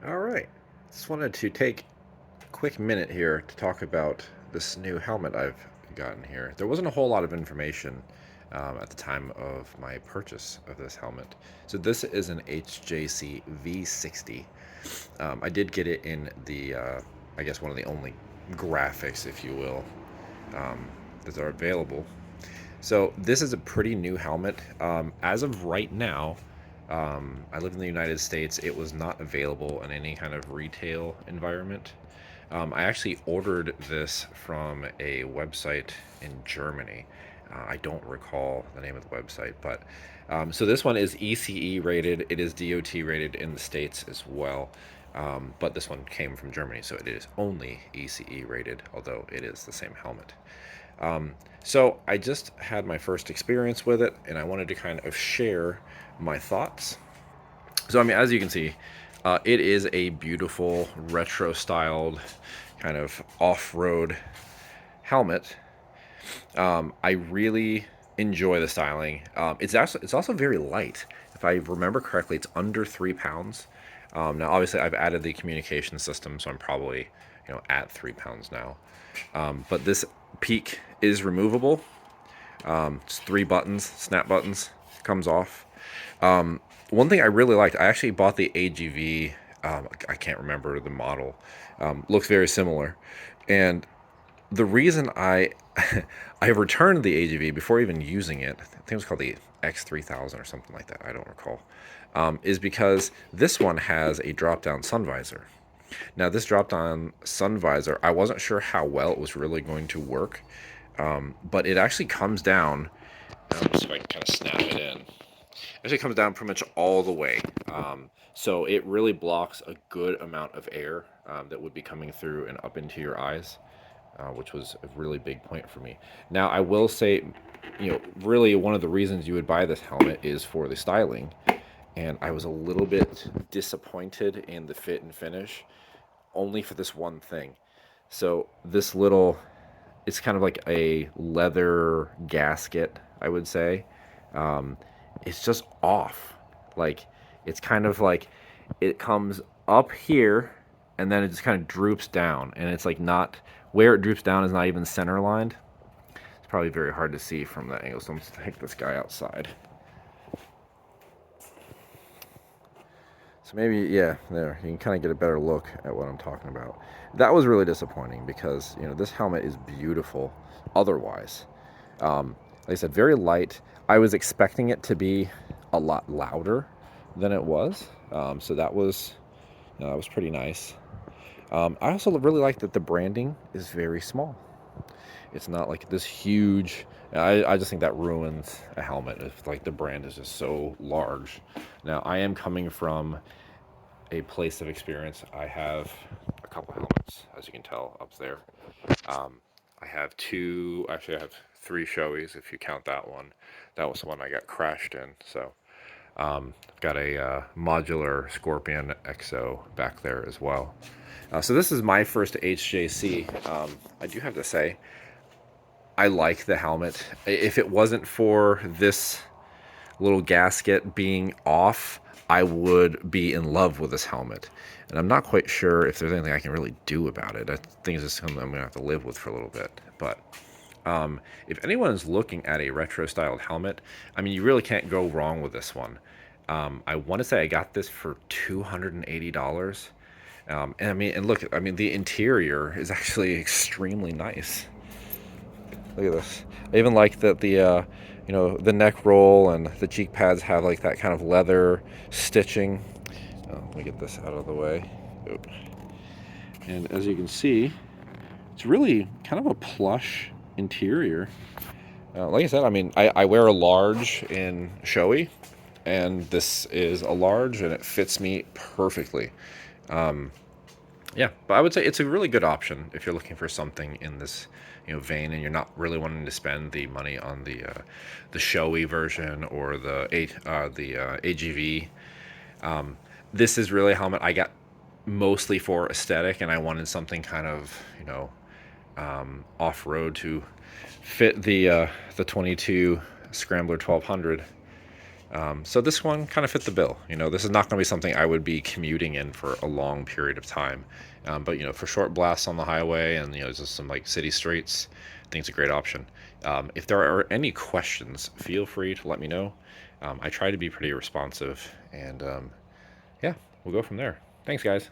All right. Just wanted to take a quick minute here to talk about this new helmet I've gotten here. There wasn't a whole lot of information at the time of my purchase of this helmet. So this is an HJC v60. I did get it in the, I guess, one of the only graphics, if you will, that are available. So this is a pretty new helmet. As of right now, I live in the United States. It was not available in any kind of retail environment. I actually ordered this from a website in Germany. I don't recall the name of the website, but so this one is ECE rated. It is DOT rated in the States as well. But this one came from Germany, so it is only ECE rated, although it is the same helmet. So I just had my first experience with it, and I wanted to kind of share my thoughts. So I mean, as you can see, it is a beautiful retro-styled kind of off-road helmet. I really enjoy the styling. It's also very light. If I remember correctly, it's under 3 pounds. Now, obviously, I've added the communication system, so I'm probably at 3 pounds now. But this peak is removable. It's three buttons, snap buttons, comes off. One thing I really liked, I actually bought the AGV. I can't remember the model. Looks very similar, and the reason I I returned the AGV before even using it, I think it was called the X3000 or something like that. I don't recall. Is because this one has a drop-down sun visor. Now, this drop-down sun visor, I wasn't sure how well it was really going to work, but it actually comes down. Let's see if I can kind of snap it in. It actually comes down pretty much all the way. So it really blocks a good amount of air that would be coming through and up into your eyes, which was a really big point for me. Now, I will say, really one of the reasons you would buy this helmet is for the styling. And I was a little bit disappointed in the fit and finish, only for this one thing. So this little, it's kind of like a leather gasket, I would say. Um, it's just off. Like, it's kind of like it comes up here and then it just kind of droops down. And it's like not, where it droops down is not even center lined. It's probably very hard to see from that angle. So I'm just going to take this guy outside. So maybe, yeah, there, you can kind of get a better look at what I'm talking about. That was really disappointing because, this helmet is beautiful otherwise. Like I said, very light. I was expecting it to be a lot louder than it was. So that was pretty nice. I also really like that the branding is very small. It's not like this huge. I just think that ruins a helmet if like the brand is just so large. Now, I am coming from a place of experience. I have a couple helmets, as you can tell up there. I have two. Actually, I have three Shoeis if you count that one. That was the one I got crashed in. So I've got a modular Scorpion XO back there as well. So this is my first HJC. I do have to say, I like the helmet. If it wasn't for this little gasket being off, I would be in love with this helmet. And I'm not quite sure if there's anything I can really do about it. I think it's just something I'm going to have to live with for a little bit. But if anyone is looking at a retro-styled helmet, I mean, you really can't go wrong with this one. I want to say I got this for $280. And look, I mean, the interior is actually extremely nice. Look at this. I even like that the neck roll and the cheek pads have like that kind of leather stitching. Let me get this out of the way. Oop. And as you can see, it's really kind of a plush interior. Like I said, I mean, I wear a large in Shoei, and this is a large, and it fits me perfectly. Yeah, but I would say it's a really good option if you're looking for something in this vein, and you're not really wanting to spend the money on the showy version or the AGV. This is really a helmet I got mostly for aesthetic, and I wanted something kind of off road to fit the 22 Scrambler 1200. So this one kind of fit the bill. This is not going to be something I would be commuting in for a long period of time. But for short blasts on the highway and just some like city streets, I think it's a great option. If there are any questions, feel free to let me know. I try to be pretty responsive, and yeah, we'll go from there. Thanks, guys.